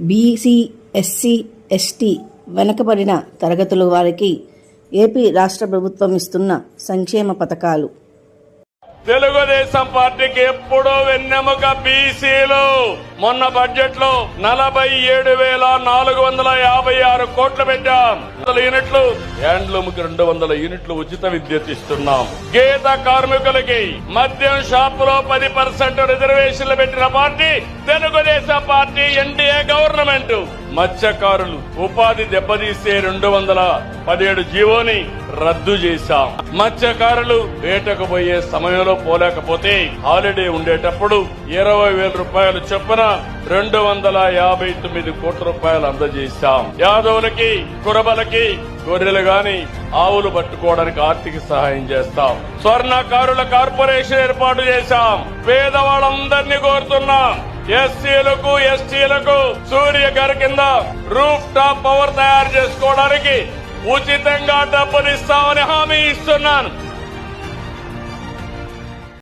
BC, SC, ST వెనుకబడిన తరగతుల వారికి ఏపీ రాష్ట్ర ప్రభుత్వం ఇస్తున్న సంక్షేమ పథకాలు. తెలుగుదేశం పార్టీకి ఎప్పుడూ వెన్నెముక బీసీలు. మొన్న బడ్జెట్ లో 47,456 కోట్లు పెట్టాం. యూనిట్లు హ్యాండ్లూమ్ కి 200 యూనిట్లు ఉచిత విద్యుత్ ఇస్తున్నాం. గీత కార్మికులకి మద్యం షాపులో 10% రిజర్వేషన్లు పెట్టిన party Telugu Desam party, NDA government. మత్స్యకారులు ఉపాధి దెబ్బతీసే 217 జీవోని రద్దు చేశాం. మత్స్యకారులు వేటకు పోయే సమయంలో పోలేకపోతే హాలిడే ఉండేటప్పుడు 20,000 రూపాయలు చొప్పున 259 కోట్ల రూపాయలు అందజేశాం. యాదవులకి, కురబలకి గొర్రెలు గాని ఆవులు పట్టుకోవడానికి ఆర్థిక సహాయం చేస్తాం. స్వర్ణకారుల కార్పొరేషన్ ఏర్పాటు చేశాం. పేదవాళ్ళందరినీ కోరుతున్నాం, ఎస్సీలకు, ఎస్టీలకు సూర్య గారి కింద రూఫ్ టాప్ పవర్ తయారు చేసుకోవడానికి ఉచితంగా డబ్బులు ఇస్తామని హామీ ఇస్తున్నాను.